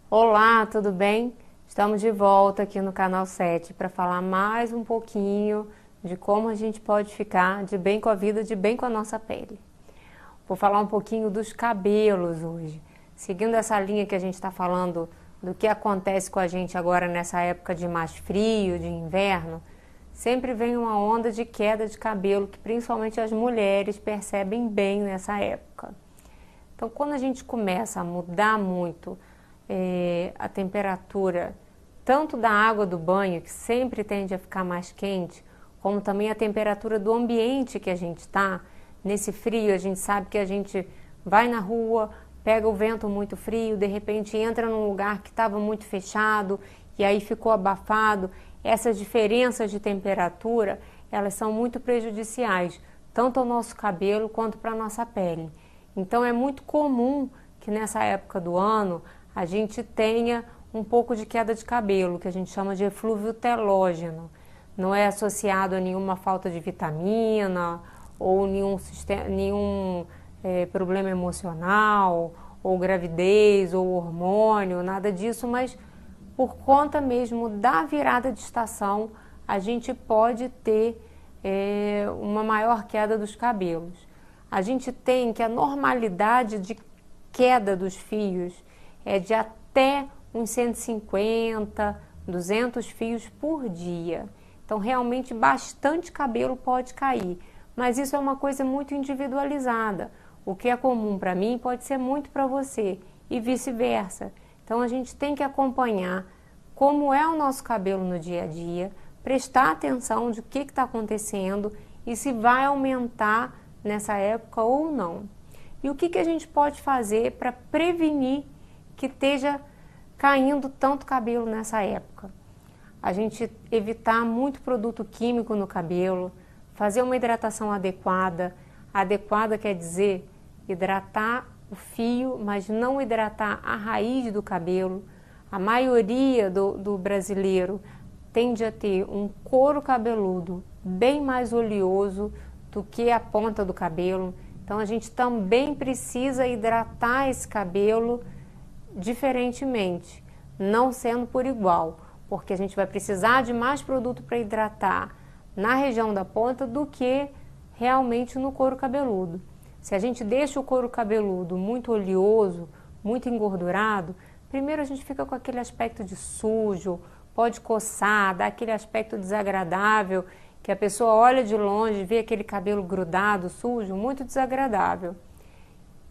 Olá, tudo bem? Estamos de volta aqui no canal 7 para falar mais um pouquinho de como a gente pode ficar de bem com a vida, de bem com a nossa pele. Vou falar um pouquinho dos cabelos hoje. Seguindo essa linha que a gente está falando do que acontece com a gente agora nessa época de mais frio, de inverno, sempre vem uma onda de queda de cabelo que principalmente as mulheres percebem bem nessa época. Então, quando a gente começa a mudar muito a temperatura, tanto da água do banho, que sempre tende a ficar mais quente, como também a temperatura do ambiente que a gente está. Nesse frio, a gente sabe que a gente vai na rua, pega o vento muito frio, de repente entra num lugar que estava muito fechado e aí ficou abafado. Essas diferenças de temperatura, elas são muito prejudiciais, tanto ao nosso cabelo quanto para a nossa pele. Então é muito comum que nessa época do ano a gente tenha um pouco de queda de cabelo, que a gente chama de eflúvio telógeno. Não é associado a nenhuma falta de vitamina ou nenhum problema emocional, ou gravidez, ou hormônio, nada disso, mas por conta mesmo da virada de estação, a gente pode ter uma maior queda dos cabelos. A gente tem que a normalidade de queda dos fios é de até uns 150, 200 fios por dia. Então, realmente, bastante cabelo pode cair. Mas isso é uma coisa muito individualizada. O que é comum para mim pode ser muito para você e vice-versa. Então, a gente tem que acompanhar como é o nosso cabelo no dia a dia, prestar atenção de o que está acontecendo e se vai aumentar nessa época ou não. E o que a gente pode fazer para prevenir que esteja caindo tanto cabelo nessa época? A gente evitar muito produto químico no cabelo, fazer uma hidratação adequada. Adequada quer dizer hidratar o fio, mas não hidratar a raiz do cabelo. A maioria do brasileiro tende a ter um couro cabeludo bem mais oleoso do que a ponta do cabelo. Então a gente também precisa hidratar esse cabelo diferentemente, não sendo por igual, porque a gente vai precisar de mais produto para hidratar na região da ponta do que realmente no couro cabeludo. Se a gente deixa o couro cabeludo muito oleoso, muito engordurado, primeiro a gente fica com aquele aspecto de sujo, pode coçar, dá aquele aspecto desagradável, que a pessoa olha de longe, vê aquele cabelo grudado, sujo, muito desagradável.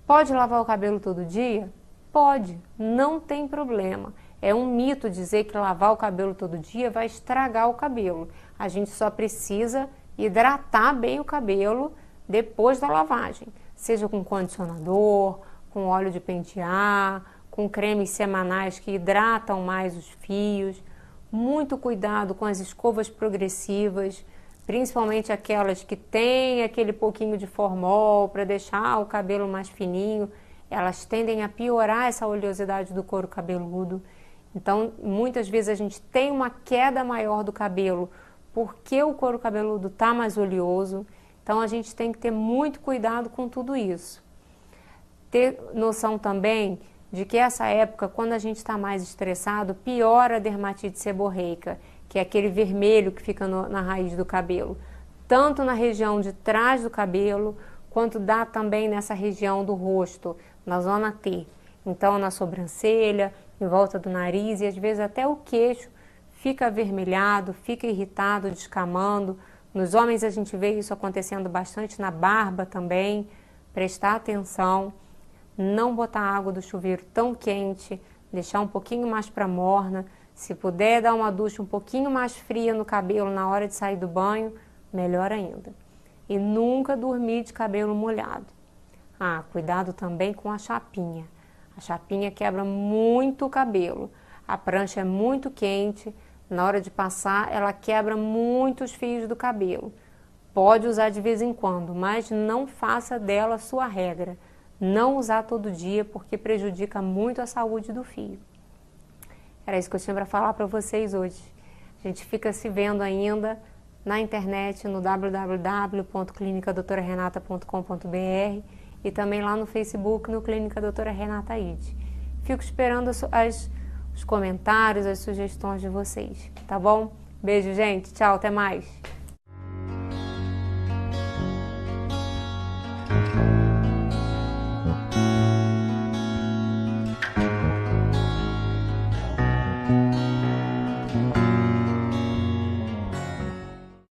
Pode lavar o cabelo todo dia? Pode, não tem problema. É um mito dizer que lavar o cabelo todo dia vai estragar o cabelo. A gente só precisa hidratar bem o cabelo depois da lavagem, seja com condicionador, com óleo de pentear, com cremes semanais que hidratam mais os fios. Muito cuidado com as escovas progressivas, principalmente aquelas que têm aquele pouquinho de formol para deixar o cabelo mais fininho. Elas tendem a piorar essa oleosidade do couro cabeludo. Então, muitas vezes a gente tem uma queda maior do cabelo porque o couro cabeludo está mais oleoso. Então, a gente tem que ter muito cuidado com tudo isso. Ter noção também de que essa época, quando a gente está mais estressado, piora a dermatite seborreica, que é aquele vermelho que fica na raiz do cabelo, tanto na região de trás do cabelo, quanto dá também nessa região do rosto, na zona T. Então, na sobrancelha, em volta do nariz e às vezes até o queixo fica avermelhado, fica irritado, descamando. Nos homens a gente vê isso acontecendo bastante, na barba também. Prestar atenção, não botar a água do chuveiro tão quente, deixar um pouquinho mais para morna. Se puder dar uma ducha um pouquinho mais fria no cabelo na hora de sair do banho, melhor ainda. E nunca dormir de cabelo molhado. Cuidado também com a chapinha. A chapinha quebra muito o cabelo. A prancha é muito quente, na hora de passar ela quebra muitos fios do cabelo. Pode usar de vez em quando, mas não faça dela sua regra. Não usar todo dia porque prejudica muito a saúde do fio. Era isso que eu tinha para falar para vocês hoje. A gente fica se vendo ainda na internet no www.clinicadoutorarenata.com.br e também lá no Facebook no Clínica Doutora Renata Ide. Fico esperando os comentários, as sugestões de vocês, tá bom? Beijo, gente. Tchau, até mais.